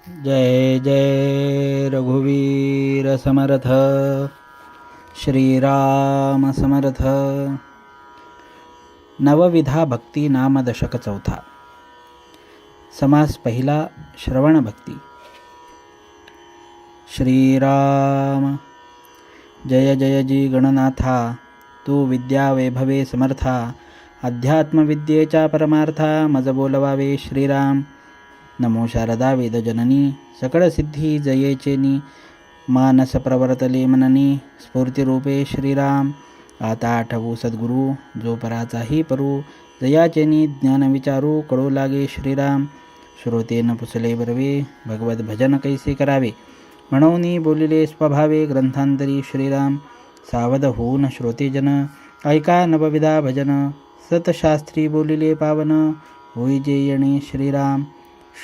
जय जय रघुवीर समर्थ श्रीराम समर्थ. नवविधा भक्ती नाम दशक चौथा. समास पहिला. श्रवण भक्ती. श्रीराम जय जय जी गणनाथा, तू विद्या वैभवे समर्था, अध्यात्मविद्येचा परमार्था मज बोलवावे श्रीराम. नमो शारदा वेदजननी, सकळ सिद्धी जयेचेनी, मानस प्रवर्तले मननी, स्फूर्तिरूपे श्रीराम. आता आठवू सद्गुरू, जो पराचाही परू, जयाचेनी ज्ञान विचारू, कळू लागे श्रीराम. श्रोतेन पुसले बरवे, भगवत भजन कैसे करावे, म्हणूनी बोलिले स्वभावे ग्रंथांतरी श्रीराम. सावध होऊन श्रोतेजन, ऐका नवविधा भजन, सतशास्त्री बोलिले पावन, होई जे येणे श्रीराम.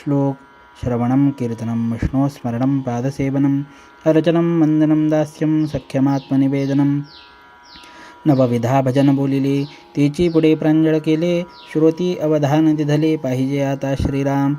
श्लोक. श्रवणं कीर्तनं विष्णोस्मरणं पादसेवनं, अर्चनं वंदनं दास्यं सख्यमात्मनिवेदनं. नवविधा भजन बोलिले, तेची पुढे प्रांजळ केले, श्रोती अवधान दिधले, पाहिजे आता श्रीराम.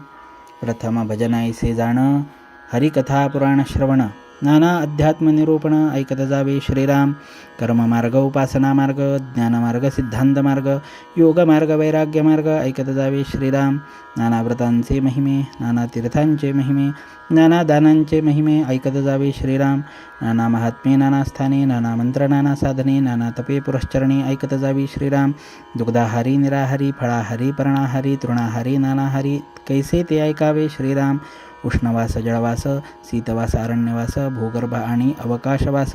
प्रथम भजन ऐसे जाण, हरिकथा पुराण श्रवण, नाना अध्यात्म निरूपण ऐकत जावे श्रीराम. कर्ममार्ग, उपासना मार्ग, ज्ञानमार्ग, सिद्धांत मार्ग, योग मार्ग, वैराग्य मार्ग ऐकत जावे श्रीराम. नाना व्रतांचे महिमे, नाना तीर्थांचे महिमे, नाना दानांचे महिमे ऐकत जावे श्रीराम. नाना महात्मे, नाना स्थाने, नाना मंत्र, नाना साधने, नाना तपे पुरश्चरणे ऐकत जावी श्रीराम. दुग्धाहारी, निराहारी, फळाहारी, पर्णाहारी, तृणाहारी, नानाहारी कैसे ते ऐकावे श्रीराम. उष्णवास, जळवास, शीतवास, अरण्यवास, भूगर्भ आणि अवकाशवास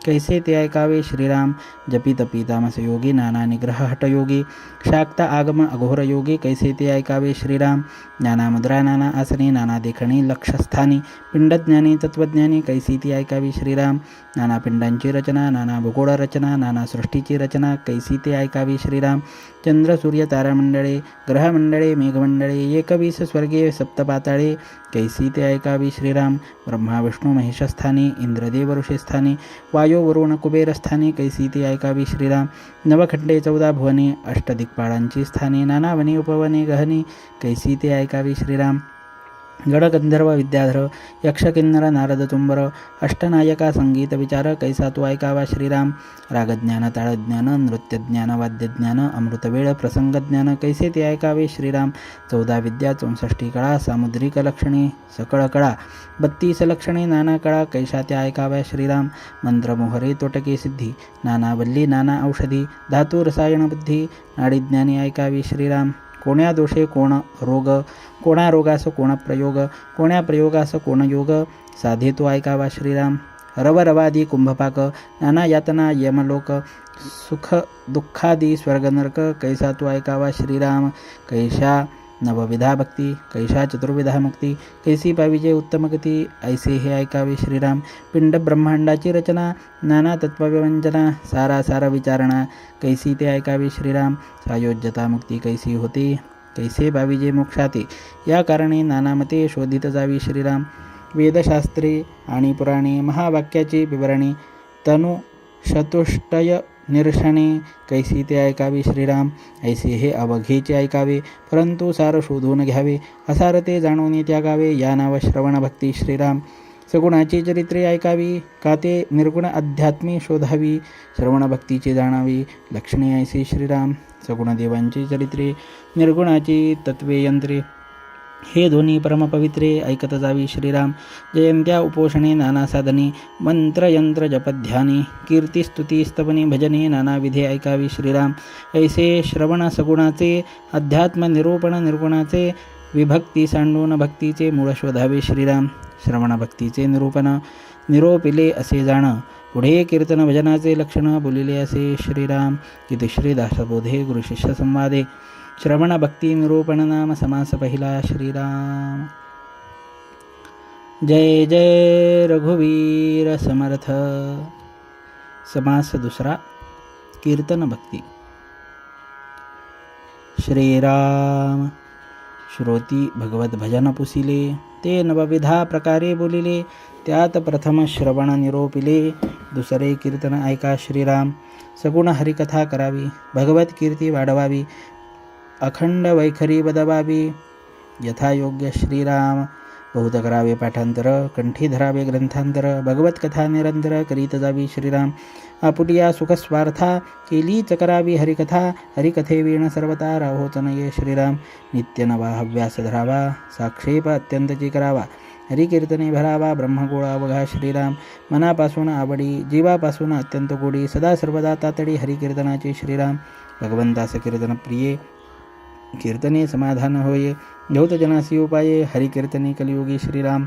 कैसे ते ऐकावे श्रीराम. जपी तपी तामस योगी, नाना निग्रह हटयोगी, शाक्ता आगम अघोर योगी कैसे ते ऐकावे श्रीराम. नाना मुद्रा, नाना आसने, नाना देखणी लक्षस्थानी, पिंडज्ञानी तत्वज्ञानी कैसी ती ऐकावी श्रीराम. नाना पिंडांची रचना, नाना भूगोळ रचना, नाना सृष्टीची रचना कैसी ते ऐकावी श्रीराम. चंद्र, सूर्य, तारामंडळे, ग्रहमंडळे, मेघमंडळे, एकवीस स्वर्गीय सप्तपाताळे कैसी ते ऐकावी श्रीराम. ब्रह्मा विष्णू महेशस्थानी, इंद्रदेव ऋषीस्थानी, वायू वरुण कुबेरस्थानी कैसी ती ऐकावी श्रीराम. नवखंडे 14 भुवने, अष्टदिक्पाळांची स्थाने, नाना वने उपवने गहनी कैसी ते ऐकावी श्रीराम. गड गंधर्व विद्याधर, यक्ष किन्नर नारद तुंबर, अष्टनायका संगीत विचार कैसा तो ऐकावा श्रीराम. रागज्ञान, ताळज्ञान, नृत्यज्ञान, वाद्यज्ञान, अमृतवेळ, प्रसंगज्ञान कैसे ते ऐकावे श्रीराम. 14 विद्या, 64 कळा, सामुद्रिक लक्षणे, सकळ कळा, 32 लक्षणे, नाना कळा कैशा त्या ऐकाव्या श्रीराम. मंत्रमोहरे, तोटके सिद्धी, नाना वल्ली, नाना औषधी, धातू रसायन बुद्धी, नाडीज्ञानी ऐकावी श्रीराम. कोण्या दोषे कोण रोग, कोणा रोगास कोण प्रयोग, कोण्या प्रयोगास कोण योग, साधे तो ऐकावा श्रीराम. रवरवादी कुंभपाक, नाना यातना यमलोक, सुख दुःखादी स्वर्गनरक कैसा तो ऐकावा श्रीराम. कैशा नवविधा भक्ती, कैशा चतुर्विधा मुक्ती, कैसी पाविजे उत्तम गती ऐसे हे ऐकावे श्रीराम. पिंड ब्रह्मांडाची रचना, नाना तत्वव्यवंजना, सारासार विचारणा कैसी ते ऐकावे श्रीराम. सायोज्यता मुक्ती कैसी होते, कैसे पाविजे मोक्षाते, या कारणे नाना मते शोधित जावी श्रीराम. वेदशास्त्रे आणि पुराणे, महावाक्याची विवरणे, तनु चतुष्टय निरशने कैसी ते ऐकावे श्रीराम. ऐसे हे अवघेचे ऐकावे, परंतु सार शोधून घ्यावे, असार ते जाणून त्यागावे, या नाव श्रवण भक्ती श्रीराम. सगुणाची चरित्रे ऐकावी, का ते निर्गुण अध्यात्मी शोधावी, श्रवण भक्तीचे जाणावी, लक्षणे ऐसे श्रीराम. सगुण देवांची चरित्रे, निर्गुणाची तत्वे यंत्रे, हे दोन्ही परमपवित्रे ऐकत जावी श्रीराम. जयंत्या उपोषणे, नाना साधने, मंत्रयंत्र जपध्याने, कीर्ती स्तुती स्तवने भजने, नाना विधे ऐकावी श्रीराम. ऐसे श्रवण सगुणाचे, अध्यात्म निरूपण निर्गुणाचे, विभक्ती सांडून भक्तीचे मूळ शोधावे श्रीराम. श्रवण भक्तीचे निरूपण निरोपिले असे जाण, पुढे कीर्तन भजनाचे लक्षण बोलिले असे श्रीराम. इति श्रीदासबोधे गुरुशिष्य संवादे श्रवण भक्ती निरूपण नाम समास पहिला. श्रीराम. जय जय रघुवीर समर्थ. समास दुसरा. कीर्तन भक्ती. श्रीराम. श्रोती भगवत भजन पुसिले, ते नवविधा प्रकारे बोलिले, त्यात प्रथम श्रवण निरोपिले, दुसरे कीर्तन ऐका श्रीराम. सगुण हरिकथा करावी, भगवत कीर्ती वाढवावी, अखंड वैखरी बदवावी, यथायोग्य श्रीराम. बहुत करावे पाठांतर, कंठी धरावे ग्रंथांतर, भगवत कथा निरंतर करीत जावी श्रीराम. आपुलिया सुखस्वार्था केलीच करावी हरिकथा, हरिकथे वीण सर्वता राहोच नये श्रीराम. नित्य नवा हव्यास धरावा, साक्षेप अत्यंतची करावा, हरिकीर्तने भरावा ब्रह्मगोळा अवघा श्रीराम. मनापासून आवडी, जीवापासून अत्यंत गोडी, सदा सर्वदा तातडी हरिकीर्तनाची श्रीराम. भगवंतास कीर्तन प्रिये, कीर्तने समाधान होये, धौत जनासी उपाये, हरिकीर्तने कलियुगी श्रीराम.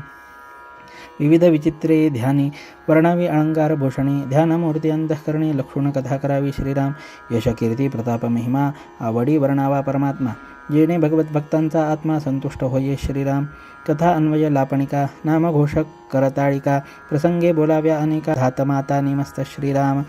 विविध विचित्रे ध्यानी, वर्णावी अलंकार भूषणे, ध्यानमूर्ती अंतःकरणे, लक्षुण कथा करावी श्रीराम. यश कीर्ती प्रताप महिमा, आवडी वर्णावा परमात्मा, जेणे भगवत भक्तांचा आत्मा संतुष्ट होये श्रीराम. कथा अन्वय लापणिका, नामघोषक करताळिका, प्रसंगे बोलाव्या अनेका, धातमाता निमस्त श्रीराम.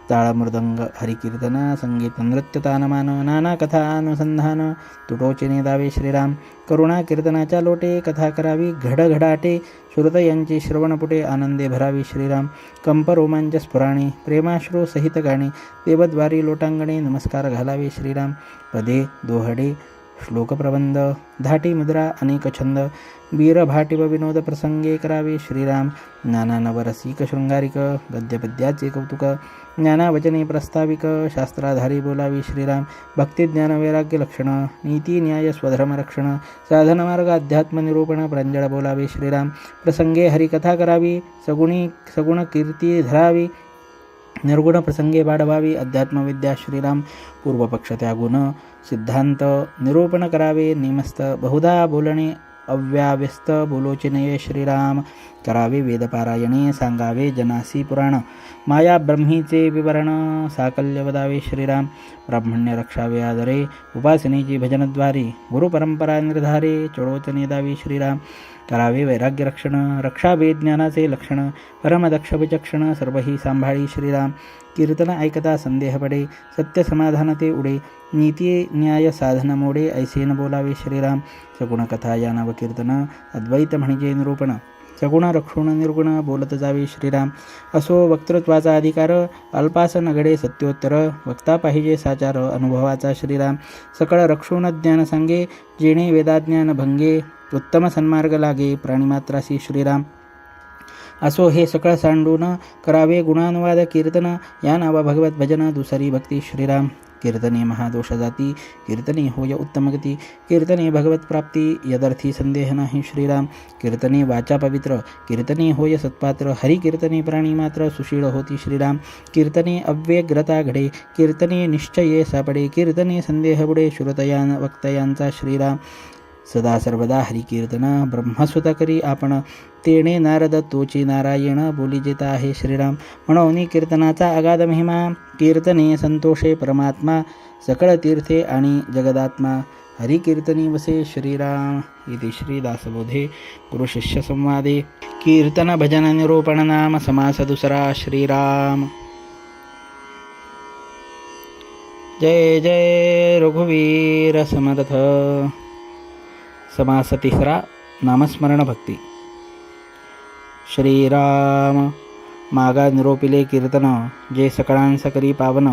ताळ मृदंग हरिकीर्तन, संगीत नृत्य तानमान, नाना कथा अनुसंधान, तुटोचिने दावे श्रीराम. करुणा कीर्तनाच्या लोटे, कथा करावी घडघडाटे, श्रोतयांची श्रवणपुटे, आनंदे भरावी श्रीराम. कंप रोमांच स्फुराणे, प्रेमाश्रू सहित गाणे, देवद्वारी लोटांगणे, नमस्कार घालावे श्रीराम. पदे दोहडे श्लोक प्रबंध, धाटी मुद्रा अनेक छंद, वीर भाटी व विनोद प्रसंगे करावे श्रीराम. नाना नवरसिक शृंगारिक, गद्यपद्याचे कौतुक, ज्ञानावचने प्रस्ताविक, शास्त्राधारी बोलावी श्रीराम. भक्ती ज्ञान वैराग्य लक्षण, नीती न्याय स्वधर्म रक्षण, साधन मार्ग अध्यात्म निरूपण, प्रांजळ बोलावे श्रीराम. प्रसंगे हरिकथा करावी, सगुण कीर्ती धरावी, निर्गुण प्रसंगे वाढवावी, अध्यात्मविद्या श्रीराम. पूर्वपक्ष त्यागुण, सिद्धांत निरूपण करावे, निमस्त बहुधा बोलणे, अव्याव्यस्त बोलोचिनये श्रीराम. करावे वेदपारायणे, सांगावे जनासी पुराण, माया ब्रह्मीचे विवरण, साकल्य वदावे श्रीराम. ब्राह्मण्य रक्षावे आदरे, उपासनेची भजनद्वारे, गुरुपरंपरा निर्धारे, चोळोचने दावी श्रीराम. करावे वैराग्य रक्षण, रक्षावे ज्ञानाचे लक्षण, परमदक्ष विचक्षण, सर्वही सांभाळी श्रीराम. कीर्तन ऐकता संदेह पडे, सत्य समाधान ते उडे, नीती न्याय साधन मोडे, ऐसेन बोलावे श्रीराम. सगुण कथा या नाव कीर्तन, अद्वैत म्हणजे निरूपण, सगुण रक्षुण निर्गुण बोलत जावे श्रीराम. असो वक्तृत्वाचा अधिकार, अल्पास नगडे सत्योत्तर, वक्ता पाहिजे साचार अनुभवाचा श्रीराम. सकळ रक्षुण ज्ञान सांगे, जेणे वेदाज्ञान भंगे, उत्तम सन्मार्ग लागे प्राणीमात्रासी श्रीराम. असो हे सकळ सांडून, करावे गुणानुवाद कीर्तन, या नावा भगवत भजन, दुसरी भक्ती श्रीराम. कीर्तने महादोष जाती, कीर्तने होय उत्तमगती, कीर्तने भगवत प्राप्ती, यदर्थी संदेह नाही श्रीराम. कीर्तने वाचा पवित्र, कीर्तने होय सत्पात्र, हरी कीर्तने प्राणी मात्र, सुशीळ होती श्रीराम. कीर्तने अव्यग्रता घडे, कीर्तने निश्चये सापडे, कीर्तने संदेह बुडे, श्रोतयान वक्तयांचा श्रीराम. सदा सर्वदा हरिकीर्तन, ब्रह्मसुत करी आपण, तेणे नारद तोची नारायण, बोली जेता आहे श्रीराम. म्हणून कीर्तनाचा अगाध महिमा, कीर्तने संतोषे परमात्मा, सकळ तीर्थे आणि जगदात्मा, हरिकीर्तनी वसे श्रीराम. इति श्रीदासबोधे गुरुशिष्य संवादे कीर्तन भजन निरूपण नाम समास दुसरा श्रीराम. जय जय रघुवीर समर्थ. समास तिसरा, नामस्मरण भक्ती. श्रीराम. मागा निरोपिले कीर्तन, जे सकळांस करी पावन,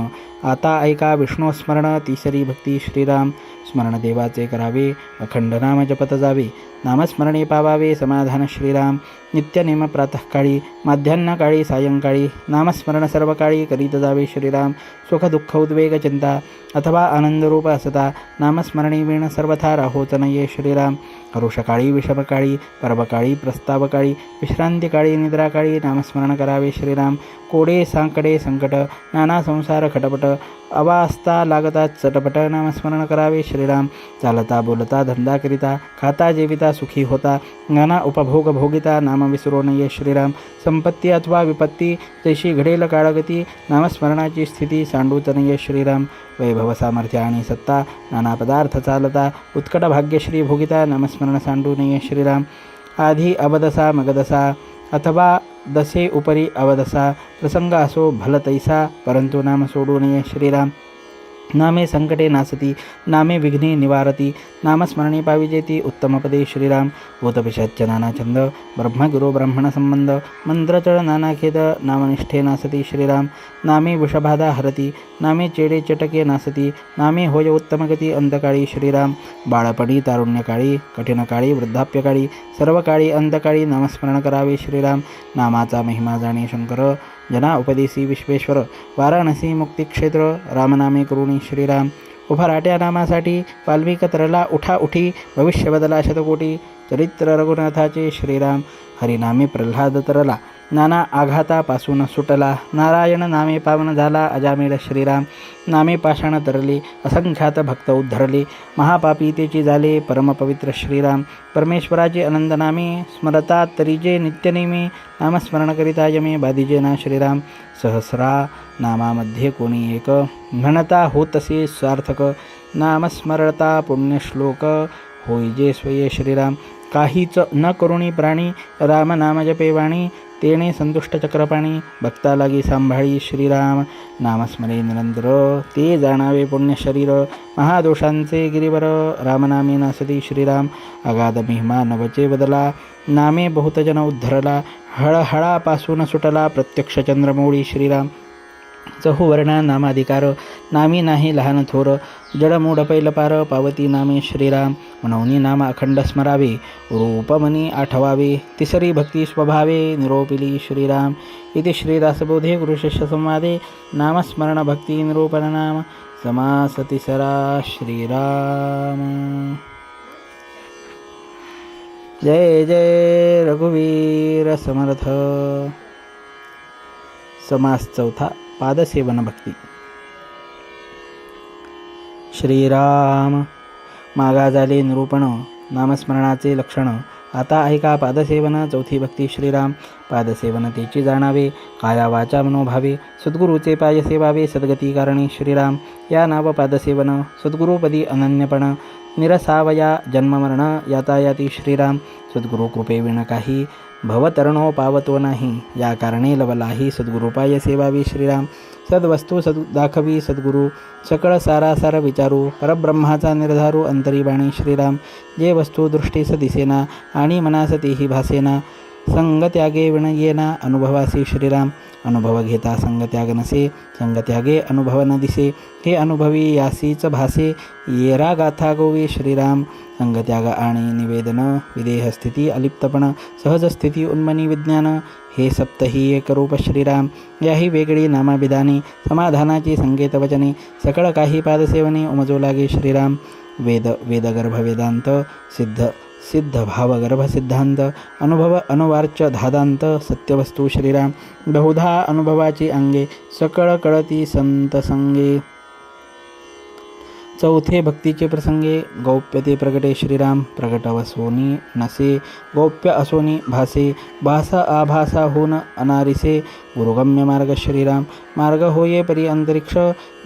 आता ऐका विष्णू स्मरण, तिसरी भक्ती श्रीराम. स्मरण देवाचे करावे, अखंड नाम जपत जावे, नामस्मरणे पावावे समाधान श्रीराम. नित्यनेम प्रातःकाळी, माध्यान्हकाळी, सायंकाळी, नामस्मरण सर्व काळी करीत जावे श्रीराम. सुख दुःख उद्वेग चिंता अथवा आनंदरूप असता, नामस्मरणे वीण सर्वथा राहोत नये श्रीराम. हरुषकाळी, विषमकाळी, पर्वकाळी, प्रस्तावकाळी, विश्रांतिकाळी, निद्राकाळी, नामस्मरण करावे श्रीराम. कोडे सांकडे संकट, नाना संसार खटपट, अवास्ता लागता चटपट, नामस्मरण करावे श्रीराम. चालता बोलता धंदा करिता, खाता जेविता सुखी होता, नाना उपभोग भोगिता, नाम विसरो नये श्रीराम. संपत्ती अथवा विपत्ती, जैशी घडेल काळगती, नामस्मरणाची स्थिती सांडूच नये श्रीराम. वैभव सामर्थ्य आणि सत्ता, नाना पदार्थ चालता, उत्कट भाग्यश्री भोगिता, नामस्मरण सांडू नये श्रीराम. आधी अवदसा मगदसा अथवा दसे उपरी अवदसा, प्रसंग असो भलतैसा, परंतु नाम सोडू नये श्रीराम. नामे संकटे नासती, नामे विघ्ने निवारती, नामस्मरणे पाविजेती उत्तमपदे श्रीराम. भूतपिशाच्य नानाछंद, ब्रह्मगुरु ब्राह्मण संबंध, मंत्रचळ नानाखेद, नामनिष्ठे नासती श्रीराम. नामे वृषबाधा हरती, नामे चेडे चटके नासती, नामे होय उत्तमगती अंतकाळी श्रीराम. बाळपणी तारुण्यकाळी, कठीणकाळी वृद्धाप्यकाळी, सर्व काळी अंतकाळी नामस्मरण करावे श्रीराम. नामाचा महिमा जाणे शंकर, जना उपदेशी विश्वेश्वर. वाराणसी मुक्तिक्षेत्र, रामनामे करुणी श्रीराम. उभराट्या नामासाठी वाल्मिक तरला उठा उठी, भविष्य बदला शतकोटी. चरित्र रघुनाथाचे श्रीराम. हरिनामे प्रल्हाद तरला, नाना आघातापासून सुटला. नारायण नामे पावन झाला अजामेळ श्रीराम. नामे पाषाण तरले, असंख्यात भक्त उद्धरले. महापापी तेची झाले परमपवित्र श्रीराम. परमेश्वराचे अनंत नामे स्मरतात तरीजे नित्यनेमी. नामस्मरण करिता यमे बाधिजे ना श्रीराम. सहस्रा नामामध्ये कोणी एक, म्हणता होतसे सार्थक. नामस्मरता पुण्यश्लोक, होईजे स्वये श्रीराम. काहीच न करुणी प्राणी, राम नाम जपे वाणी. तेणे संतुष्ट चक्रपाणी, भक्ता लागी सांभाळी श्रीराम. नामस्मरे निरंतर, ते जाणावे पुण्य शरीर. महादोषांचे गिरीवर, रामनामे नासती श्रीराम. अगाध महिमा नवचे बदला, नामे बहुतजन उद्धरला. हळहळापासून सुटला प्रत्यक्ष चंद्रमौळी श्रीराम. चहुवर्णा नामाधिकार, नामी नाही लहान थोर. जडमूढ पैलपार, पावती नामे श्रीराम. म्हणून नाम अखंड स्मरावे, रूपमनी आठवावे. तिसरी भक्ती स्वभावे, निरोपिली श्रीराम. इति श्रीदासबोधे गुरुशिष्य संवादे नामस्मरण भक्ती निरूपण नाम समास तिसरा श्रीराम. जय जय रघुवीर समर्थ. समास चौथा, पादसेवन भक्ती. श्रीराम. मागा झाले निरूपण नामस्मरणाचे लक्षण. आता ऐका पादसेवन चौथी भक्ती श्रीराम. पादसेवन तेची जाणावे, काया वाचा मनोभावे. सद्गुरूचे पाय सेवावे, सद्गती कारणी श्रीराम. या नाव पादसेवन, सद्गुरूपदी अनन्यपण. निरसावया जन्ममरण, यातायाती श्रीराम. सद्गुरू कृपे विण काही, भवतरणो पावतो नाही. या कारणे लवलाही सद्गुरूपाय सेवावी श्रीराम. सद्वस्तू दाखवी सद्गुरू, सकळ सारासार विचारू. परब्रह्माचा निर्धारू अंतरी बाणी श्रीराम. जे वस्तू दृष्टीस दिसेना, आणि मनास तेही भासेना. संगत्यागे विण येना, अनुभवासी श्रीराम. अनुभव घेता संगत्याग नसे, संगत्यागे अनुभव न दिसे. हे अनुभवी यासीच भासे, येरा गाथा गोवी श्रीराम. संगत्याग आणि निवेदन, विदेह स्थिती अलिप्तपण, सहज स्थिती उन्मनी विज्ञान. हे सप्तही एकरूप श्रीराम. याही वेगळी नामाभिधाने, समाधानाची संकेत वचने. सकळ काही पादसेवने उमजो लागे श्रीराम. वेदगर्भ वेदांत, सिद्ध भावगर्भ सिद्धांत. अनुभव अनुवार्च धादांत, सत्यवस्तू श्रीराम. बहुधा अनुभवाची अंगे, सकळ कळती संत संगे. चौथे भक्तीचे प्रसंगे. गौप्यते प्रगटे श्रीराम. प्रगट वसोनी नसे, गौप्य असोनी भासे. भासा आभासा होऊन अनारिसे, गुरुगम्य मार्ग श्रीराम. मार्ग होये परी अंतरिक्ष,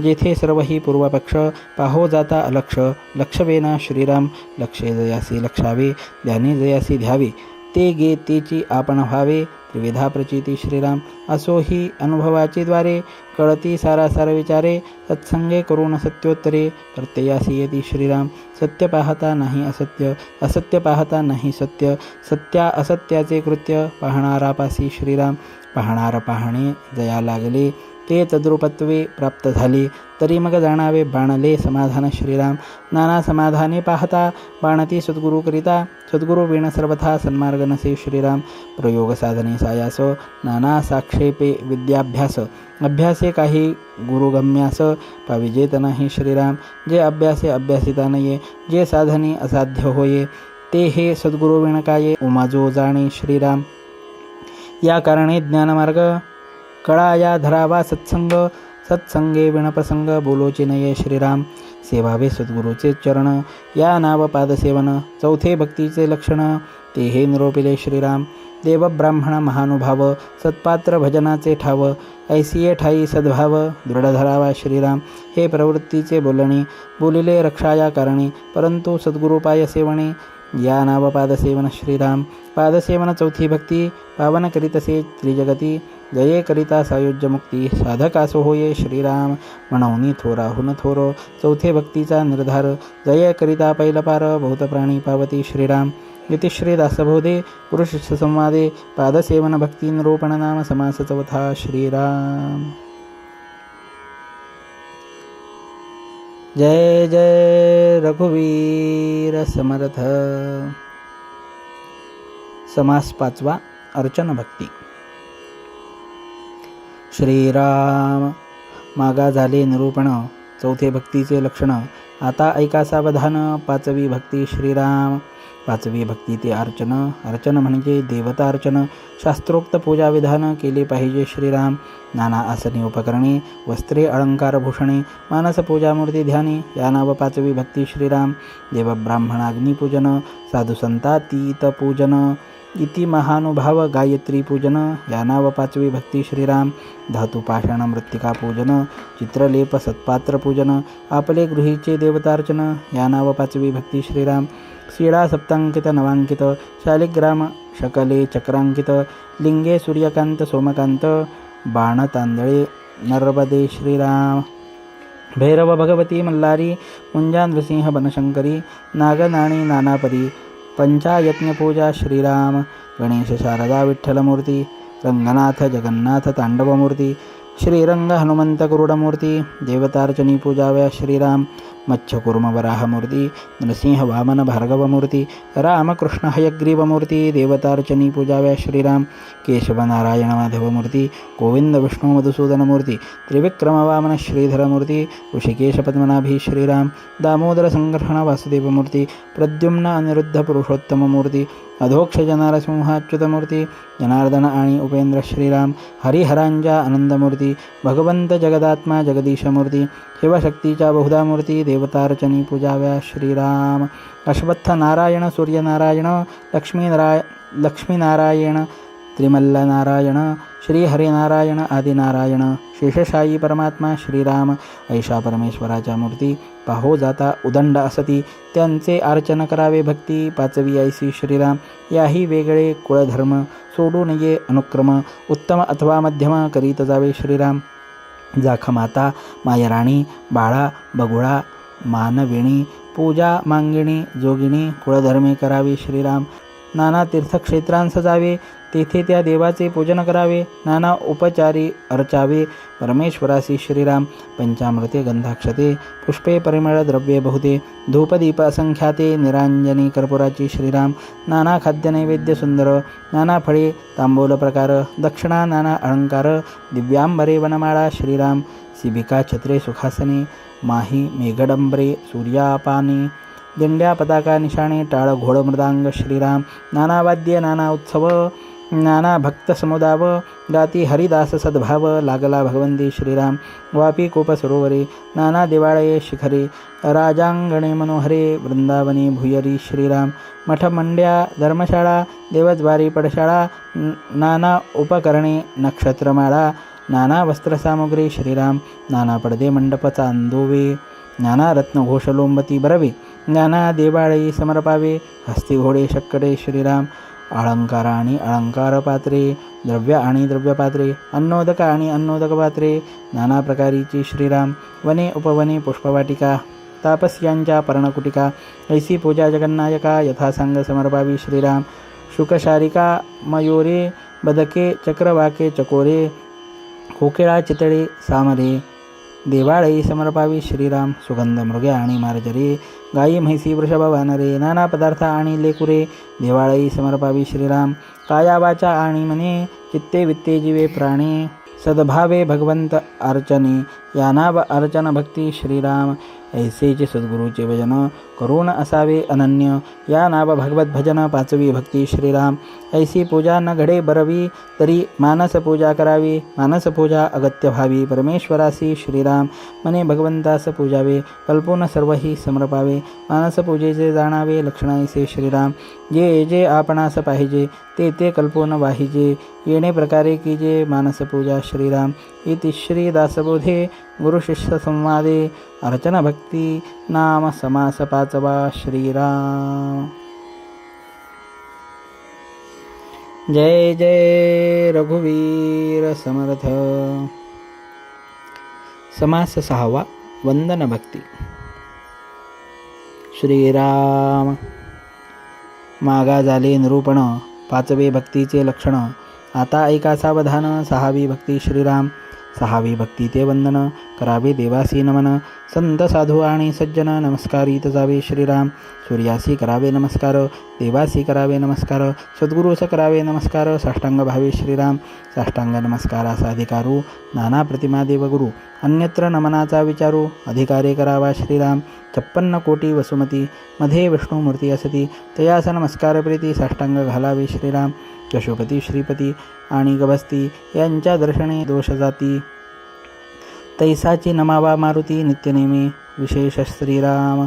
जेथे सर्वही पूर्वपक्ष. पाहो जाता अलक्ष, लक्षवेना श्रीराम. लक्षे जयासी लक्षावे, ध्यानी जयासी ध्यावे. ते गे तेची आपण व्हावे, त्रिविधा प्रचिती श्रीराम. असो ही अनुभवाची द्वारे, कळती सारासार विचारे. सत्संगे करून सत्योत्तरे, प्रत्ययासी येती श्रीराम. सत्य पाहता नाही असत्य, असत्य पाहता नाही सत्य. सत्या असत्याचे कृत्य, पाहणारापासी श्रीराम. पाहणार पाहणे जया लागले, ते तद्रूपत्वे प्राप्त झाले. तरी मग जाणावे बाणले समाधान श्रीराम. नाना समाधाने पाहता, बाणती सद्गुरू करिता. सद्गुरू विण सर्वथा सन्मार्ग नसे श्रीराम. प्रयोग साधने सायास, नाना साक्षेपे विद्याभ्यास. अभ्यासे काही गुरुगम्यास, पाविजेत नाही श्रीराम. जे अभ्यासे अभ्यासिता नये, जे साधने असाध्य होये. ते हे सद्गुरू विण काये, उमाजो जाणे श्रीराम. या कारणे ज्ञानमार्ग, कळाया धरावा सत्संग. सत्संगे विणप्रसंग, बोलोचे नये श्रीराम. सेवावे सद्गुरूचे चरण, या नाव पादसेवन. चौथे भक्तीचे लक्षण, ते हे निरोपिले श्रीराम. देवब्राह्मण महानुभाव, सत्पात्र भजनाचे ठाव. ऐसिये ठाई सद्भाव, दृढ धरावा श्रीराम. हे प्रवृत्तीचे बोलणे, बोलिले रक्षाया कारणे. परंतु सद्गुरूपाय सेवणे, या नाव पादसेवन श्रीराम. पादसेवन चौथी भक्ती, पावन करीतसे त्रिजगती. जये करिता सायुज्य मुक्ती साधकास होये श्रीराम म्हणूनी थोराहून थोर चौथे भक्तीचा निर्धार जय करिता पैलपार बहुत प्राणी पावती श्रीराम इति श्री दासबोधे गुरुशिष्य संवादे पादसेवन भक्ती निरूपण नाम समास चौथा श्रीराम। जय जय रघुवीर समर्थ। समास पाचवा अर्चन भक्ती। श्रीराम मागा झाले निरूपण चौथे भक्तीचे लक्षण। आता ऐका सावधान पाचवी भक्ती श्रीराम। पाचवी भक्ती ते अर्चन। अर्चन म्हणजे देवता अर्चन। शास्त्रोक्त पूजा विधान केले पाहिजे श्रीराम। नाना आसने उपकरणे वस्त्रे अलंकार भूषणे मानस पूजा मूर्ती ध्याने या नाव पाचवी भक्ती श्रीराम। देव ब्राह्मण अग्निपूजन साधू संतातीत पूजन इति महानुभाव गायत्री पूजन या नाव पाचवी भक्ती श्रीराम। धातू पाषाण मृत्तिका पूजन चित्रलेप सत्पात्र पूजन आपले गृहीचे देवतार्चन या नाव पाचवी भक्ती श्रीराम। शिळा सप्तांकित नवांकित शालिग्राम शकले चक्रांकित लिंगे सूर्यकांत सोमकांत बाण तांदळे नर्मदे श्रीराम। भैरव भगवती मल्हारी मुंजा नृसिंह बनशंकरी नागनाणी नानापरी पंचायज्ञ पूजा श्रीराम। गणेश शारदा विठ्ठलमूर्ती रंगनाथ जगन्नाथ तांडवमूर्ती श्रीरंग हनुमंत गरुडमूर्ती देवतार्चनी पूजाव्या श्रीराम। मच्छकुर्म वराहमूर्ती नरसिंह वामन भार्गवमूर्ती रामकृष्ण हयग्रीवमूर्ती देवतार्चनी पूजाव्या श्रीराम। केशव नारायण माधवमूर्ती गोविंद विष्णू मधुसूदनमूर्ती त्रिविक्रम वामन श्रीधरमूर्ती ऋषिकेश पद्मनाभी श्रीराम। दामोदर संग्रहण वासुदेवमूर्ती प्रद्युम्न अनिरुद्ध पुरुषोत्तममूर्ती अधोक्ष जनारसिंहाच्युतमूर्ती जनार्दन आणि उपेंद्र श्रीराम। हरिहरांजा आनंदमूर्ती भगवंत जगदात्मा जगदीशमूर्ती शिवशक्तीच्या बहुधा मूर्ती देवतार्चनी पूजाव्या श्रीराम। अश्वत्थ नारायण सूर्यनारायण लक्ष्मीनारायण त्रिमल्ल नारायण श्रीहरिनारायण आदिनारायण शेषशायी परमात्मा श्रीराम। ऐशा परमेश्वराच्या मूर्ती पाहो जाता उदंड असती त्यांचे अर्चन करावे भक्ती पाचवी ऐसी श्रीराम। याही वेगळे कुळधर्म सोडू नये अनुक्रम उत्तम अथवा मध्यम करीत जावे श्रीराम। जाखमाता मायराणी बाळा बगुळा मानविणी पूजा मांगिणी जोगिणी कुळधर्मे करावी श्रीराम। नाना तीर्थक्षेत्रांस जावे तेथे त्या देवाचे पूजन करावे नाना उपचारी अर्चावे परमेश्वरासी श्रीराम। पंचामृते गंधाक्षते पुष्पे परिमळ द्रव्ये बहुते धूपदीप असंख्याते निरांजनी कर्पुराची श्रीराम। नाना खाद्य नैवेद्य सुंदर नाना फळे तांबूल प्रकार दक्षिणा नाना अलंकार दिव्यांबरे वनमाळा श्रीराम। शिबिका छत्रे सुखासने माही मेघडंबरे सूर्यापाने दिंड्या पताका निशाणे टाळ घोड मृदांग श्रीराम। नाना वाद्य नाना उत्सव नाना भक्त समुदाव गाती हरिदास सद्भाव लागला भगवंती श्रीराम। वापी कोप सरोवरे नाना दिवाळये शिखरे राजांगणे मनोहरे वृंदावने भुयरी श्रीराम। मठ मंड्या धर्मशाळा देवद्वारी पडशाळा नाना उपकरणे नक्षत्रमाळा नाना वस्त्रसामुग्री श्रीराम। नाना पडदे मंडप चांदोवे नाना रत्नघोष लोंबती बरवे नाना देवाळी समर्पावे हस्ती घोडे शक्कडे श्रीराम। अलंकार आणि अलंकार पात्रे द्रव्य आणि द्रव्य पात्रे अन्नोदक आणि अन्नोदक पात्रे नाना प्रकारीची श्रीराम। वने उपवने पुष्पवाटिका तापस्यांच्या पर्णकुटिका ऐसी पूजा जगन्नायका यथासांग समर्पावी श्रीराम। शुकशारिका मयोरे बदके चक्रवाके चकोरे कोकिळा चितळे सामरे देवाळी समर्पावी श्रीराम। सुगंध मृगे आणि मार्जरे गायी म्हैसी वृषभ वानरे नाना पदार्थ आणि लेकुरे देवाळी समर्पावी श्रीराम। काया वाचा आणि मने चित्ते वित्ते जीवे प्राणे सद्भावे भगवंत अर्चने या नाव अर्चन भक्ती श्रीराम। ऐसेचे सद्गुरूचे भजन करून असावे अनन्य या नाव भगवत भजन पाचवी भक्ती श्रीराम। ऐसी पूजा न घडे बरवी तरी मानस पूजा करावी मानस पूजा अगत्य व्हावी परमेश्वरासी श्रीराम। मने भगवंतास पूजावे कल्पून सर्वही समर्पावे मानस पूजेचे जाणावे लक्षण ऐसे श्रीराम। जे जे आपणास पाहिजे ते ते कल्पून वाहिजे येणे प्रकारे कीजे मानस पूजा श्रीराम। इति श्री दासबोधे गुरुशिष्य संवादे अर्चन भक्ती नाम समास पाचवा श्रीराम। जय जय रघुवीर समर्थ. समास सहावा. वंदन भक्ती. श्रीराम. मागा झाले निरूपण, पाचवे भक्तीचे लक्षण. आता ऐका सावधान, सहावी भक्ती श्रीराम. सहावी भक्ती ते वंदन, करावे देवासी नमन. संत साधू आणि सज्जन, नमस्कारित जावे श्रीराम. सूर्यासी करावे नमस्कार, देवासी करावे नमस्कार. सद्गुरूस करावे नमस्कार, साष्टांग भावे श्रीराम. साष्टांग नमस्कारास अधिकारू, नाना प्रतिमा देवगुरु. अन्यत्र नमनाचा विचारू, अधिकारे करावा श्रीराम. 56 कोटी वसुमती, मध्ये विष्णुमूर्ती असती. तयास नमस्कार प्रीती, साष्टांग घालावे श्रीराम. यशोपती श्रीपती आणि गभस्ती, यांच्या दर्शने दोष जाती. तैसाची नमावा मारुती, नित्यनेमी विशेष श्रीराम.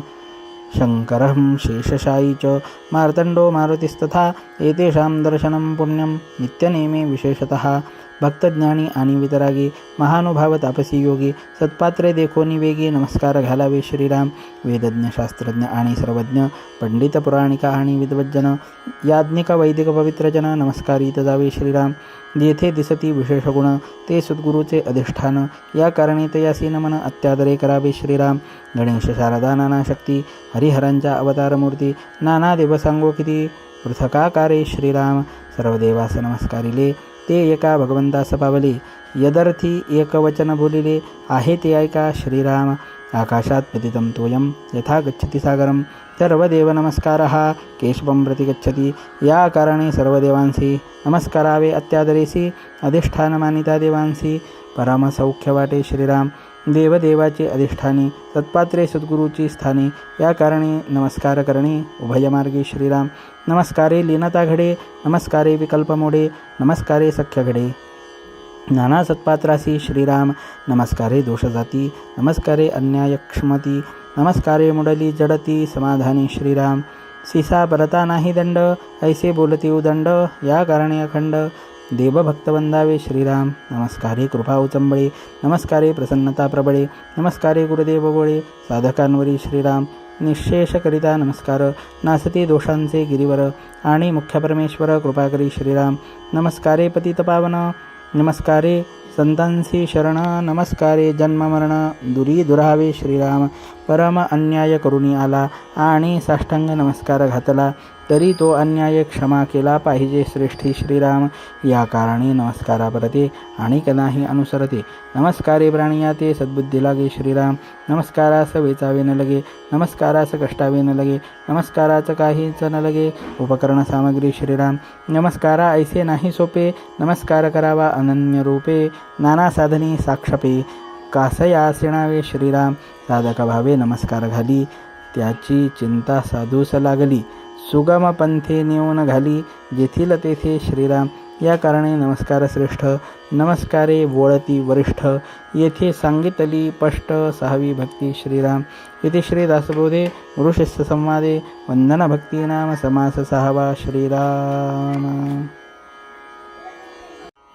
शंकरं शेषशायी च मार्तंडो मारुतिस्तथा, एतेषां दर्शनं पुण्यं नित्यनेमी विशेषतः. भक्तज्ञानी आणि वितरागी, महानुभाव तापसी योगी. सत्पात्रे देखोनी वेगी, नमस्कार घालावे श्रीराम. वेदज्ञ शास्त्रज्ञ आणि सर्वज्ञ, पंडित पुराणिका आणि विद्वज्जन. याज्ञिक वैदिक पवित्रजन, नमस्कारित जावे श्रीराम. जेथे दिसती विशेष गुण, ते सद्गुरूचे अधिष्ठान. या कारणे तयासी नमन, अत्यादरे करावे श्रीराम. गणेश शारदा नाना शक्ती, हरिहरांच्या अवतार मूर्ती. नाना देव सांगो किती, पृथकाकारे श्रीराम. सर्व देवास नमस्कारिले, ते एका भगवंतास पावले. यदर्थी एकवचन बोलिले, आहे ते ऐका श्रीराम. आकाशात पतितं तोयं, यथा गच्छति सागरं. सर्वदेव नमस्कारः, केशवं प्रति गच्छति. या कारणे सर्व देवांसी नमस्कारावे अत्यादरेसी. अधिष्ठान मानिता देवांसी, परमसौख्य वाटे श्रीराम. देवदेवाची अधिष्ठानी, सत्पात्रे सद्गुरूची स्थानी. या कारणे नमस्कार करणे उभयमार्गी श्रीराम. नमस्कारे लीनता घडे, नमस्कारे विकल्प मोडे. नमस्कारे सख्य घडे नाना सत्पात्रासी श्रीराम. नमस्कारे दोष जाती, नमस्कारे अन्याय क्षमती. नमस्कारे मुडली जडती, समाधानी श्रीराम. सिसा परता नाही दंड, ऐसे बोलती उदंड. या कारणे अखंड देवभक्त वंदावे श्रीराम. नमस्कारे कृपा उचंबळे, नमस्कारे प्रसन्नता प्रबळे. नमस्कारे गुरुदेव गोळे, साधकांवरी श्रीराम. निःशेष करिता नमस्कार, नासती दोषांचे गिरीवर. आणि मुख्य परमेश्वर कृपा करी श्रीराम. नमस्कारे पतित पावन, नमस्कारे संतांसी शरण. नमस्कारे जन्म मरण दुरी दुरावे श्रीराम. परम अन्याय करुणी आला आणि साष्टांग नमस्कार घातला, तरी तो अन्याय क्षमा केला पाहिजे श्रेष्ठी श्रीराम. या कारणे नमस्कारा परते आणि कनाही अनुसरते. नमस्कारे प्राणिया ते सद्बुद्धी लागे श्रीराम. नमस्कारास वेचावे न लगे, नमस्कारास कष्टावे न लगे. नमस्काराच काहीच न लगे, उपकरण सामग्री श्रीराम. नमस्कारा ऐसे नाही सोपे, नमस्कार करावा अनन्य रूपे. नाना साधनी साक्षपे, कासया शिणावे श्रीराम. साधक भावे नमस्कार घाली, त्याची चिंता साधूस लागली. सुगम पंथे नेऊन घाली, जेथील तेथे श्रीराम. या कारणे नमस्कार श्रेष्ठ, नमस्कारे वोळती वरिष्ठ. येथे सांगितली स्पष्ट सहावी भक्ती श्रीराम. येथे श्री दासबोधे गुरुशिष्य संवादे वंदन भक्ती नाम समास सहावा श्रीराम.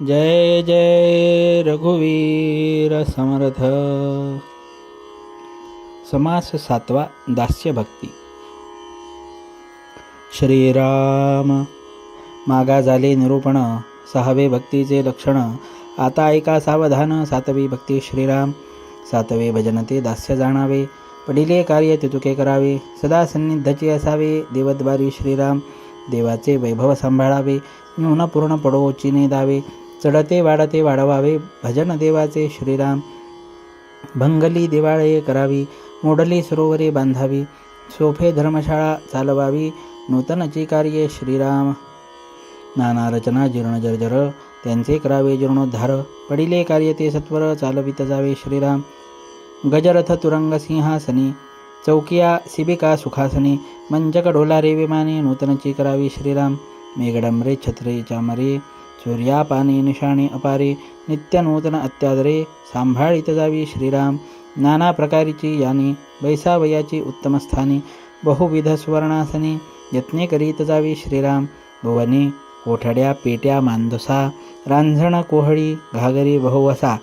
जय जय रघुवीर समर्थ. समास सातवा. दास्य भक्ती. श्रीराम. मागा झाले निरूपण, सहावे भक्तीचे लक्षण. आता ऐका सावधान, सातवी भक्ती श्रीराम. सातवे भजन ते दास्य जाणावे, पडिले कार्य ते तुके करावे. सदा सन्निधाची असावे, देवद्वारी श्रीराम. देवाचे वैभव सांभाळावे, न्यून पूर्ण पडो चिने दावे. चढते वाढते वाढवावे, भजन देवाचे श्रीराम. भंगली दिवाळे करावी, मोडली सरोवरे बांधावी. सोफे धर्मशाळा चालवावी, नूतनची कार्ये श्रीराम. नाना रचना जीर्ण जर्जर, त्यांचे करावे जीर्णोद्धार. पडिले कार्य ते सत्वर, चालवित जावे श्रीराम. गजरथ तुरंग सिंहासनी, चौकिया शिबिका सुखासनी. मंचक डोलारे विमाने, नूतनची करावी श्रीराम. मेघडंबरे छत्रे चामरे, सूर्यापाने निशाणे अपारे. नित्य नूतन अत्यादरे, सांभाळित जावी श्रीराम. नाना प्रकारची याने, बैसावयाची उत्तम स्थानी. बहुविध सुवर्णासनी, यत्ने करीत जावी श्रीराम. भुवने कोठड्या पेट्या मांदसा, रांझण कोहळी घागरी बहुवसा.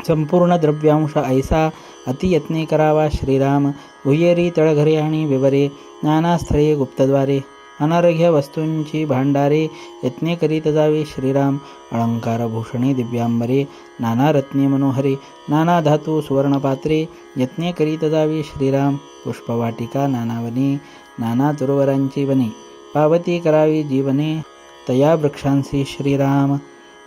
संपूर्ण द्रव्यांश ऐसा, अतियत्ने करावा श्रीराम. भुयेरी तळघरे आणि विवरे, नाना स्थळे गुप्तद्वारे. अनारघ्य वस्तूंची भांडारे यत्ने करीत जावे श्रीराम. अलंकार भूषणे दिव्यांबरे नाना रत्ने मनोहरे नाना धातू सुवर्णपात्रे यत्ने करीत जावे श्रीराम. पुष्पवाटिका नानावने नाना तुरुवरांची वने पावती करावी जीवने तया वृक्षांसी श्रीराम.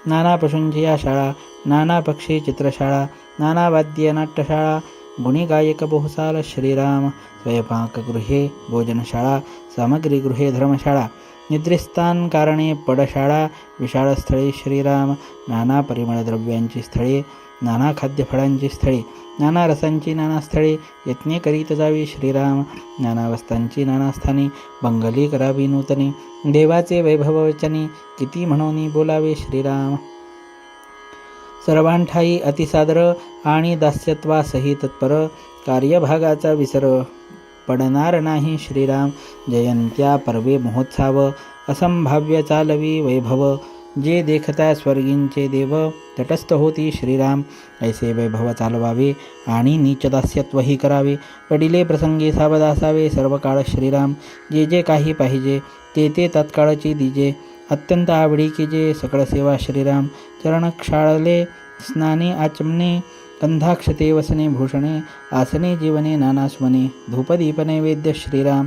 नाना पशूंची या शाळा नाना पक्षी चित्रशाळा नाना वाद्य नाट्यशाळा गुणी गायक बहुसाल श्रीराम. स्वयंपाकगृहे भोजनशाळा सामग्रीगृहे धर्मशाळा निद्रिस्थान कारणे पडशाळा विशाळ स्थळे श्रीराम. नाना परिमळद्रव्यांची स्थळे नाना खाद्यफळांची स्थळे नाना रसांची नाना स्थळे यत्ने करीत जावी श्रीराम. नाना वस्तांची नाना स्थाने बंगली करावी नूतने देवाचे वैभव वचने किती म्हणून बोलावे श्रीराम. सर्वांठाई अतिसादर आणि दास्यत्वासही तत्पर कार्यभागाचा विसर पडणार नाही श्रीराम. जयंत्या पर्वे महोत्सव असंभाव्य चालवी वैभव जे देखता स्वर्गींचे देव तटस्थ होती श्रीराम. ऐसे वैभव चालवावे आणि नीच दास्यत्वही करावे पडिले प्रसंगी सावध असावे सर्व काळ श्रीराम. जे जे काही पाहिजे ते ते तत्काळची दिजे अत्यंत आवडीकी जे सकळ सेवा श्रीराम. चरण क्षाळले स्नाने आचमने गंधाक्षते वसने भूषणे आसने जीवने नानास्वने धूपदीप नैवेद्य श्रीराम.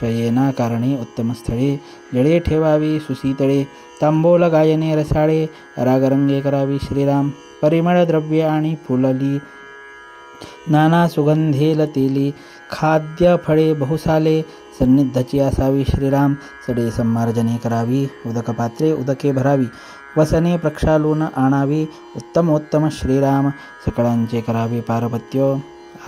शयेना कारणे उत्तम स्थळे जळे ठेवावी सुशीतळे तांबोल गायने रसाळे रागरंगे करावी श्रीराम. परिमळ द्रव्ये आणि फुलली नाना सुगंधेल तेली खाद्य फळे बहुसाले सन्निधची असावी श्रीराम. सडे संमार्जने करावी उदकपात्रे उदके भरावी वसने प्रक्षालून आणावी उत्तमोत्तम श्रीराम. सकळांचे करावे पारपत्य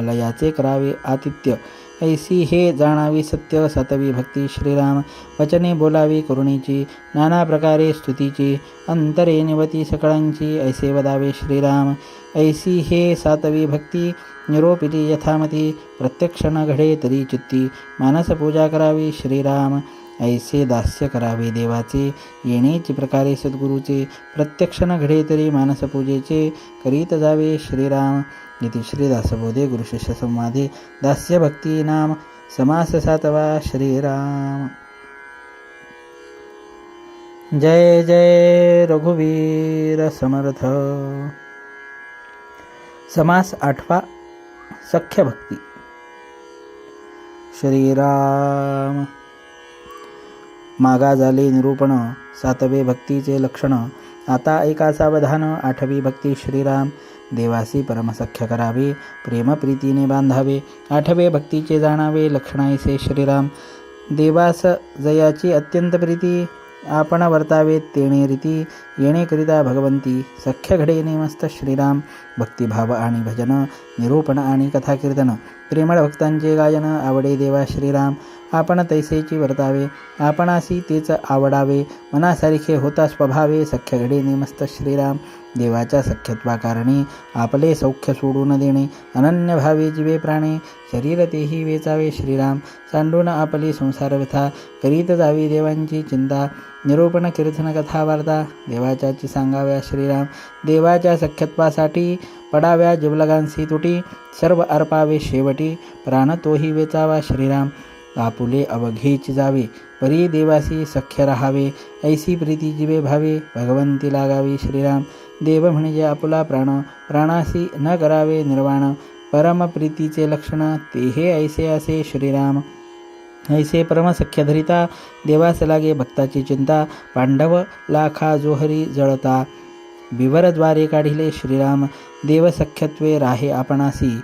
आलयाचे करावे आतिथ्य ऐसी हे जाणावी सत्य सातवी भक्ती श्रीराम. वचने बोलावी करुणीची नाना प्रकारे स्तुतीची अंतरे निवती सकळांची ऐसे वदावे श्रीराम. ऐसी हे सातवी भक्ती निरोपिली यथामती प्रत्यक्ष न घडे तरी चित्ती मानसपूजा करावी श्रीराम. ऐसे दास्य करावे देवाचे येणेची प्रकारे सद्गुरूचे प्रत्यक्ष न घडे तरी मानसपूजेचे करीत जावे श्रीराम. इति श्रीदासबोधे गुरुशिष्य संवादे दास्य भक्ती नाम समास सातवा श्रीराम. जय जय रघुवीर समर्थ. समास आठवा सख्य भक्ती. श्रीराम. मागा झाले निरूपण सातवे भक्तीचे लक्षण. आता ऐका सावधान आठवी भक्ती श्रीराम. देवासी परमसख्य करावे प्रेम प्रीतीने बांधावे आठवे भक्तीचे जाणावे लक्षणाईसे श्रीराम. देवास जयाची अत्यंत प्रीती आपण वर्तावे तेणे रीती येणेकरिता भगवंती सख्य घडे नेमस्त श्रीराम. भक्तिभाव आणि भजन निरूपण आणि कथा कीर्तन प्रेमळ भक्तांचे गायन आवडे देवा श्रीराम. आपण तैसेची वर्तावे आपणासी तेच आवडावे मनासारखे होता स्वभावे सख्य घडे नेमस्त श्रीराम. देवाच्या सख्यत्वाकारणे आपले सौख्य सोडून देणे अनन्य भावे जीवे प्राणे शरीर तेही वेचावे श्रीराम. सांडून आपली संसार व्यथा करीत जावी देवांची चिंता निरूपण कीर्तन कथा वार्ता देवाच्याची सांगाव्या श्रीराम. देवाच्या सख्यत्वासाठी पडाव्या जिवलगांसी तुटी सर्व अर्पावे शेवटी प्राण तोही वेचावा श्रीराम. आपुले अवघेची जावे परी देवासी सख्य राहावे ऐसी प्रीती जीवे भावे भगवंती लागावी श्रीराम. देव म्हणजे आपुला प्राण प्राणासी न करावे निर्वाण परम प्रीतीचे लक्षण ते हे ऐसे असे श्रीराम. ऐसे परमसख्य धरिता देवास लागे भक्ताची चिंता पांडव लाखा जोहरी जळता बिवरद्वारे काढिले श्रीराम. देवसख्यत्वे राहे आपणासी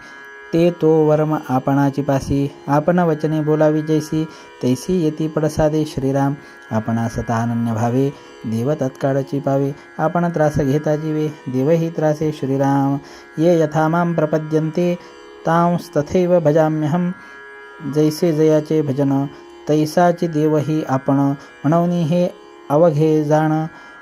ते तो वर्म आपणाची पासी आपण वचने बोलावी जैसी तैसी येती पडसादे श्रीराम. आपणा सता अनन्य भावे देव तत्काळची पावे आपण त्रास घेता जीवे देवही त्रासे श्रीराम. ये यथा मां प्रपद्यन्ते तांस्तथैव भजाम्यहम जैसे जयाचे भजन तैसाची देवही आपण म्हणून हे अवघे जाण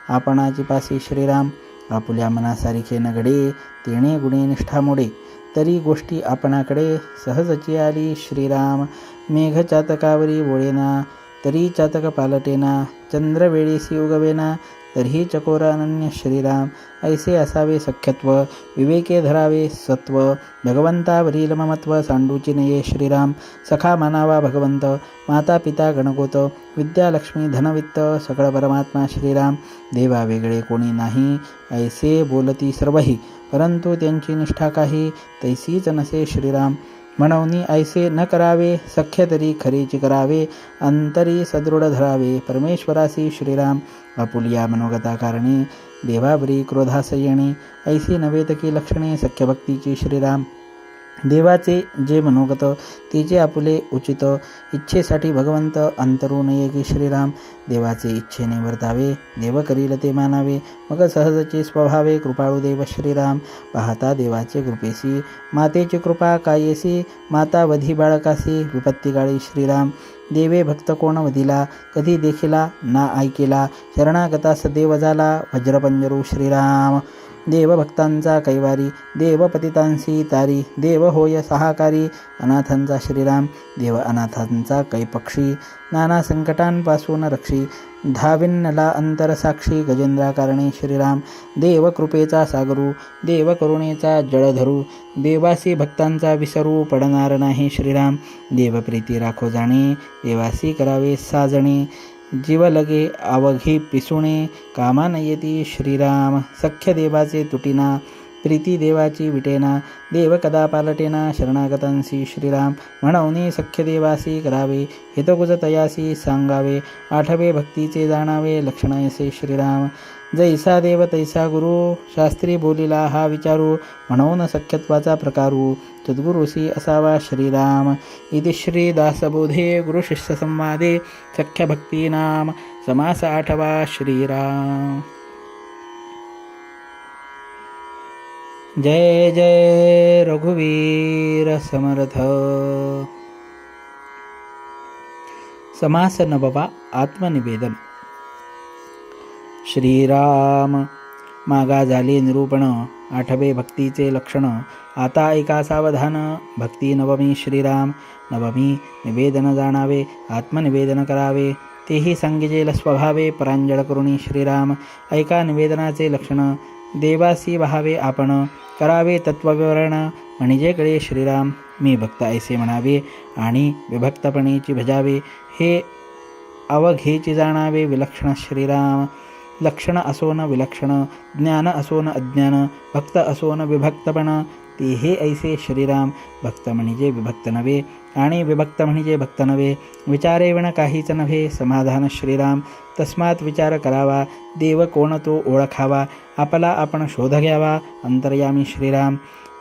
आपणाची पासी श्रीराम. आपुल्या मनासारिखे नगडे तेणे गुणे निष्ठा मोडे तरी गोष्टी आपणाकडे सहजची आली श्रीराम. मेघ चातकावरी बोळेना तरी चातक पालटेना, चंद्रवेळीसी उगवेना, तरीही चकोर अनन्य श्रीराम. ऐसे असावे सख्यत्व, विवेके धरावे सत्व, भगवंतावरील ममत्व सांडूची नये श्रीराम. सखा मानावा भगवंत, माता पिता गणगोत, विद्या लक्ष्मी धनवित्त, सकळ परमात्मा श्रीराम. देवा वेगळे कोणी नाही, ऐसे बोलती सर्वही, परंतु त्यांची निष्ठा काही, तैसीच नसे श्रीराम. म्हणून ऐसे न करावे, सख्य तरी खरेची करावे, अंतरी सदृढ धरावे परमेश्वरासी श्रीराम. आपुलिया मनोगता कारणे, देवावरी क्रोधास येणे, ऐसी नव्हेत की लक्षणे सख्य भक्तीची श्रीराम. देवाचे जे मनोगत तिचे आपुले उचित, इच्छेसाठी भगवंत अंतरू नये की श्रीराम. देवाचे इच्छेने वर्तावे, देव करील ते मानावे, मग सहजचे स्वभावे कृपाळू देव श्रीराम. पाहता देवाचे कृपेसी, मातेची कृपा कायेसी, माता वधी बाळकासी विपत्तिकाळी श्रीराम. देवे भक्त कोण वधिला, कधी देखिला ना ऐकिला, शरणागतास देव झाला वज्रपंजरू श्रीराम. देव भक्तांचा कैवारी, देव पतितांसी तारी, देव होय सहाकारी अनाथांचा श्रीराम. देव अनाथांचा कैपक्षी, नाना संकटांपासून रक्षी, धाविन्नला अंतरसाक्षी गजेंद्राकारणे श्रीराम. देव कृपेचा सागरू, देव करुणेचा जळधरू, देवासी भक्तांचा विसरू पडणार नाही श्रीराम. देवप्रीती राखो जाणे, देवासी करावे साजणे, जीव लगे अवघी पिसुणे, कामा न येती श्रीराम. सख्य देवाचे तुटिना, प्रीती देवाची विटेना, देव कदा पालटेना शरणागतांसी श्रीराम. म्हणून सख्य देवासी करावे, हितकुज तयासी सांगावे, आठवे भक्तीचे जाणावे लक्षण ऐसे श्रीराम. जैसा देव तैसा गुरु, शास्त्री बोलिला हा विचारू, म्हणून सख्यत्वाचा प्रकारू, सद्गुरुसी असावा श्रीराम. इति श्री दासबोधे गुरुशिष्य संवादे सख्य भक्तीनाम समास 8वा श्रीराम. जय जय रघुवीर समर्थ. समास 9वा आत्मनिवेदन. श्रीराम. मागा झाले निरूपण, 8वे भक्तीचे लक्षण. आता ऐका सावधान, भक्ती नवमी श्रीराम. नवमी निवेदन जाणावे, आत्मनिवेदन करावे, तेही सांगिजेल स्वभावे परांजळ करुणी श्रीराम. ऐका निवेदनाचे लक्षण. देवासी वहावे आपण, करावे तत्वविवरण, म्हणजे कळे श्रीराम. मी भक्त ऐसे म्हणावे आणि विभक्तपणेची भजावे, हे अवघेची जाणावे विलक्षण श्रीराम. लक्षण असोन विलक्षण, ज्ञान असोन अज्ञान, भक्त असोन विभक्तपण, ते हे ऐसे श्रीराम. भक्त म्हणजे विभक्त नव्हे आणि विभक्त म्हणजे भक्त नव्हे, विचारे विण काहीच नव्हे समाधान श्रीराम. तस्मात विचार करावा, देव कोण तो ओळखावा, आपला आपण शोध घ्यावा अंतर्यामी श्रीराम.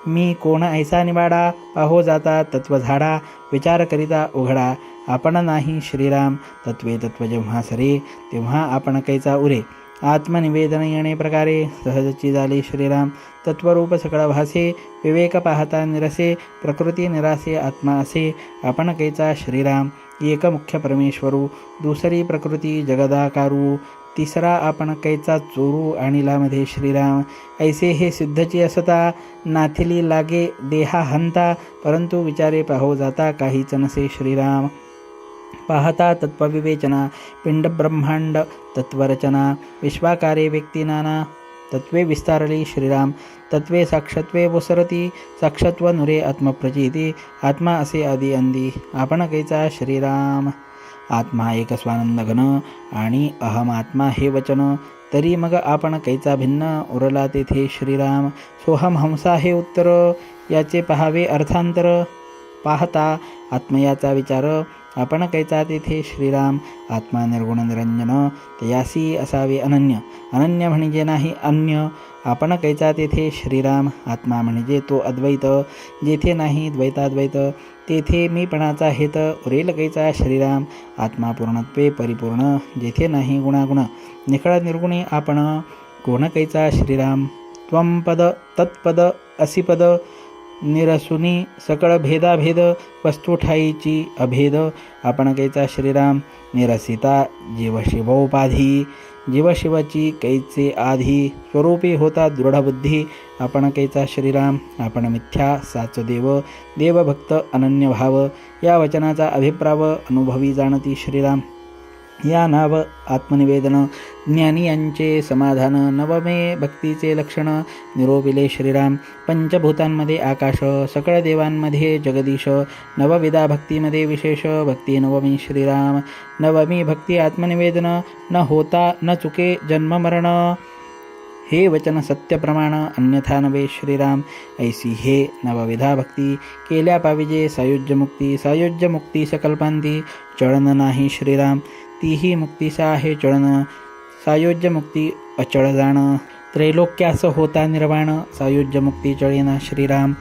मी कोण ऐसा निवाडा, पाहो जाता तत्व झाडा, विचार करिता उघडा आपण नाही श्रीराम. तत्वे तत्व जेव्हा सरे, तेव्हा आपण कैचा उरे, आत्मनिवेदन येणे प्रकारे सहजची झाले श्रीराम. तत्वरूप सकळ भासे, विवेक पाहता निरसे, प्रकृती निरासे आत्मा असे आपण कैचा श्रीराम. एक मुख्य परमेश्वरू, दुसरी प्रकृती जगदाकारू, तिसरा आपण कैचा चोरू आणिलामध्ये श्रीराम. ऐसे हे सिद्धची असता, नाथिली लागे देहा हंता, परंतु विचारे पाहो जाता काहीच नसे श्रीराम. पाहता तत्वविवेचना, पिंड ब्रह्मांड तत्वरचना, विश्वाकारे व्यक्ती नाना, तत्वे विस्तारली श्रीराम. तत्वे साक्षत्वे वसरती, साक्षत्व नुरे आत्मप्रचिती, आत्मा असे आदी अंदी आपण कैचा श्रीराम. आत्मा एक स्वानंद घन आणि अहम आत्मा हे वचन, तरी मग आपण कैचा भिन्न उरला तेथे श्रीराम. सोहम हंसा हे उत्तर, याचे पहावे अर्थांतर. पाहता आत्मयाचा विचार, आपण कैचा तेथे श्रीराम. आत्मा निर्गुण निरंजन, तयासी असावे अनन्य, अनन्य म्हणजे नाही अन्य, आपण कैचा तेथे श्रीराम. आत्मा म्हणजे तो अद्वैत, जेथे नाही द्वैताद्वैत, तेथे मीपणाचा हेत उरेल कैचा श्रीराम. आत्मा पूर्णत्वे परिपूर्ण, जेथे नाही गुणागुण, निखळ निर्गुणे आपण कोण कैचा श्रीराम. त्वं पद तत्पद असिपद, निरसुनी सकळ भेदाभेद, वस्तू ठाईची अभेद आपण कैचा श्रीराम. निरसिता जीवशिवोपाधी, जीवशिवाची कैचे आधी, स्वरूपी होता दृढबुद्धी आपण कैचा श्रीराम. आपण मिथ्या साच देव, देवभक्त अनन्य भाव, या वचनाचा अभिप्राव अनुभवी जाणती श्रीराम. या नाव आत्मनिवेदन ज्ञानी यांचे समाधान नवमे भक्तीचे लक्षण निरोपिले श्रीराम. पंचभूतांमध्ये आकाश सकळ देवांमध्ये जगदीश नवविधा भक्तीमध्ये विशेष भक्ती नवमी श्रीराम. नवमी भक्ती आत्मनिवेदन न होता न चुके जन्ममरण हे वचन सत्य प्रमाण अन्यथा नवे श्रीराम. ऐसी हे नवविधा भक्ती केल्या पाविजे सायुज्य मुक्ती सकल्पांती चळन नाही श्रीराम. तीही मुक्तीसा आहे चळन सायुज्य मुक्ती अचळ जाण. त्रैलोक्यास होता निर्वाण सायुज्य मुक्ती चळेना श्रीराम.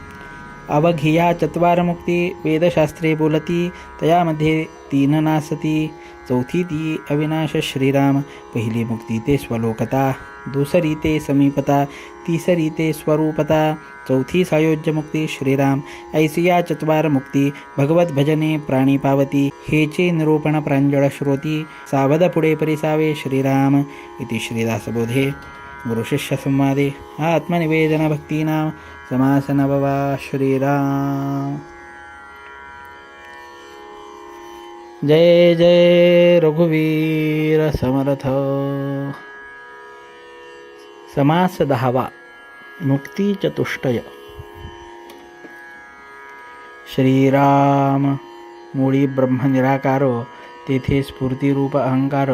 अवघिया चत्वार मुक्ती वेदशास्त्रे बोलती तयामध्ये तीन नासती चौथी ती अविनाश श्रीराम. पहिली मुक्ती ते स्वलोकता दुसरी ते समीपता तिसरी ते स्वरूपता चौथी सायोज्य मुक्ती श्रीराम. ऐसिया चत्वार मुक्ती भगवत भजने प्राणी पावती हेचे निरूपण प्रांजळ श्रोती सावध पुढे परिसावे श्रीराम. इति श्रीदासबोधे गुरुशिष्य संवादे आत्मनिवेदन भक्तीनाम समास नववा श्रीराम. जय जय रघुवीर समर्थ. समास 10वा मुक्ती चतुष्टय. श्रीराम मुळी ब्रह्म निराकार तेथे स्फूर्तिरूप अहंकार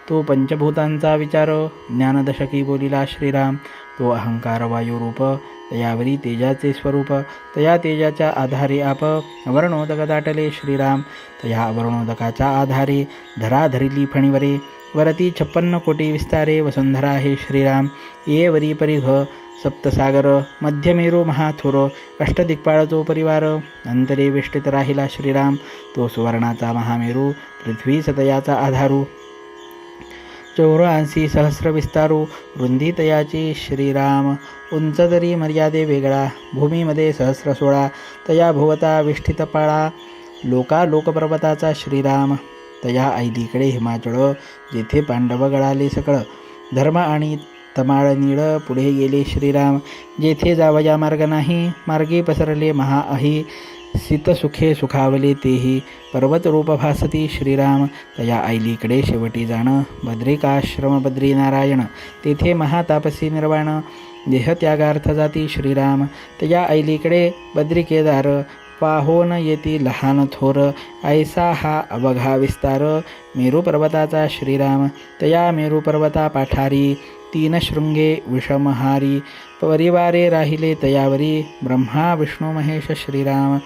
तो पंचभूतांचा विचार ज्ञानदशकी बोलिला श्रीराम. तो अहंकार वायुरूप तयावरी तेजाचे स्वरूप तया तेजाच्या आधारे आप अवर्णोदक दाटले श्रीराम. तया अवर्णोदकाच्या आधारे धरा धरिली फणीवरे वरती 56 कोटी विस्तारे वसुंधरा हे श्रीराम. ये वरी परिघ सप्तसागर मध्यमेरू महाथुर अष्टदिक्पाळ तो परिवार अंतरे वेष्टित राहिला श्रीराम. तो सुवर्णाचा महामेरू पृथ्वी सतयाचा आधारू 84 सहस्र विस्तारू रुंदी तयाची श्रीराम. उंच दरी मर्यादे वेगळा भूमीमध्ये 16 तया भुवता विष्ठित पाळा लोकपर्वताचा श्रीराम. तया ऐलीकडे हिमाचळ जेथे पांडव गळाले सकळ धर्म आणि तमाळ नीळ पुढे गेले श्रीराम. जेथे जावया मार्ग नाही मार्गे पसरले महाअही सितसुखे सुखावले तेही पर्वतरूप भासती श्रीराम. तया ऐलीकडे शेवटी जाण बद्रिकाश्रम बद्रीनारायण तेथे महातापसी निर्वाण देहत्यागार्थ जाती श्रीराम. तया ऐलीकडे बद्रिकेदार पाहोन येती लहान थोर ऐसा हा अवघा विस्तार मेरू पर्वताचा श्रीराम. तया मेरू पर्वता पाठारी 3 शृंगे विषमहारी परिवारे राहिले तयावरी ब्रह्मा विष्णू महेश श्रीराम.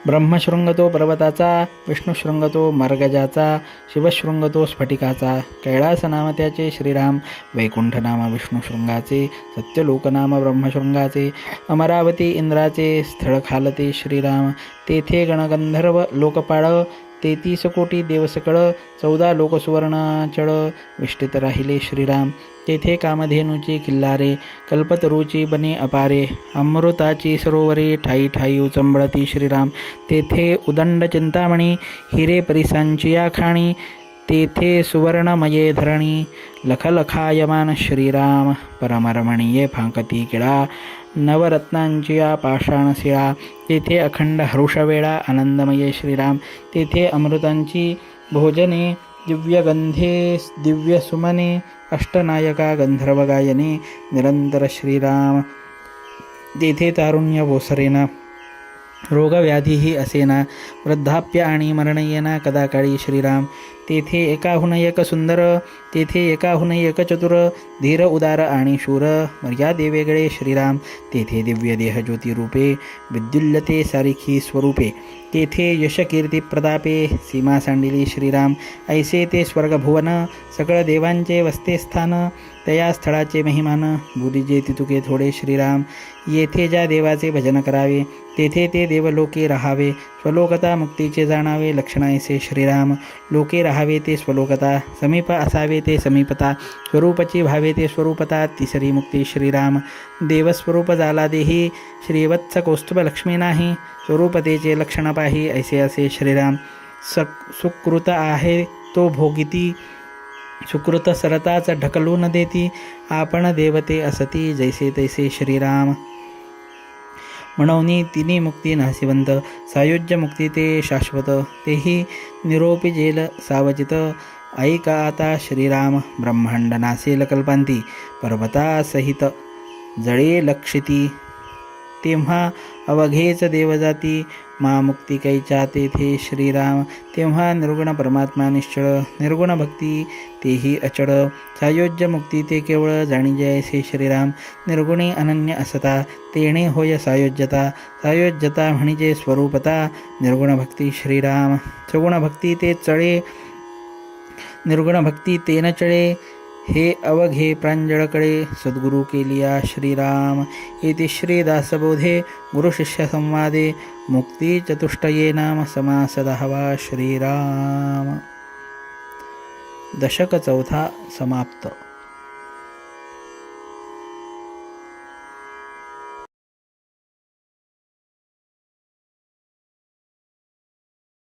ब्रह्मशृंग तो पर्वताचा विष्णुशृंग तो मर्गजाचा शिवशृंग तो स्फटिकाचा कैलास नाम त्याचे श्रीराम. वैकुंठ नाम विष्णुशृंगाचे सत्यलोक नाम ब्रह्मशृंगाचे अमरावती इंद्राचे स्थळ खालते श्रीराम. तेथे गणगंधर्व लोकपाळ 33 कोटी देवसकळ 14 लोक सुवर्णाचळ विष्टित राहिले श्रीराम. तेथे कामधेनूची किल्लारे कल्पतरूची बने अपारे अमृताची सरोवरे ठाई ठाई उचंबळती श्रीराम. तेथे उदंड चिंतामणी हिरे परिसांची खाणी तेथे सुवर्णमये धरणी लखलखायमान श्रीराम. परमरमणीये फांकती किळा नवरत्नांची पाषाण शिळा तेथे अखंड हरुषवेळा आनंदमये श्रीराम. तेथे अमृतांची भोजने दिव्यगंधे दिव्यसुमने अष्टनायका गंधर्व गायने निरंतर श्रीराम. तेथे तारुण्य ओसरेना रोगव्याधीही असेना वृद्धाप्य आणि मरण येना कदाकाळी श्रीराम. तेथे एकाहून एक सुंदर तेथे एकाहून एक चतुर धीर उदार आणि शूर मर्यादे वेगळे श्रीराम. तेथे दिव्य देह ज्योतिरूपे विद्युल्यते सारिखी स्वरूपे तेथे यश कीर्ती प्रतापे सीमा सांडिली श्रीराम. ऐसे ते स्वर्गभुवन सकळ देवांचे वसते स्थान तया स्थळाचे महिमान बुरीजे तितुके थोडे श्रीराम. येथे ज्या देवाचे भजन करावे तेथे ते देवलोके राहावे स्वलोकता मुक्तीचे जाणावे लक्षण ऐसे श्रीराम. लोके राहावे ते स्वलोकता समीप असावे ते समीपता स्वरूपची भावे ते स्वरूपता तिसरी मुक्ती श्रीराम. देवस्वरूप झाला देही श्रीवत्स कौस्तुभ लक्ष्मी नाही स्वरूपतेचे लक्षण पाही ऐसे असे श्रीराम. सुकृत आहे तो भोगिती सुकृत सरताच ढकलून देती आपण देवते असती जैसे तैसे श्रीराम. म्हणून तिन्ही मुक्ती नासिवंत सायुज्य मुक्ती ते शाश्वत तेही निरोपी जेल सावचित ऐका आता श्रीराम ब्रह्मांड नासेल कल्पांती पर्वतासहित जळे लक्षिती तेव्हा अवघेच देवजाती मा मुक्ती कैच्या तेथे श्रीराम तेव्हा निर्गुण परमात्मा निश्चळ निर्गुण भक्ती तेही अचळ सायोज्य मुक्ती ते केवळ जाणी जयसे श्रीराम निर्गुणी अनन्य असता तेणे होय सायोज्यता सायोज्यता म्हणजे स्वरूपता निर्गुण भक्ती श्रीराम सगुण भक्ती ते चळे निर्गुण भक्ती तेन चळे हे अवघे प्रांजळकडे सद्गुरु केलिया श्रीराम इति श्रीदासबोधे गुरुशिष्य संवादे मुक्ती चतुष्टये नाम समास 10वा श्रीराम. दशक 4 समाप्त.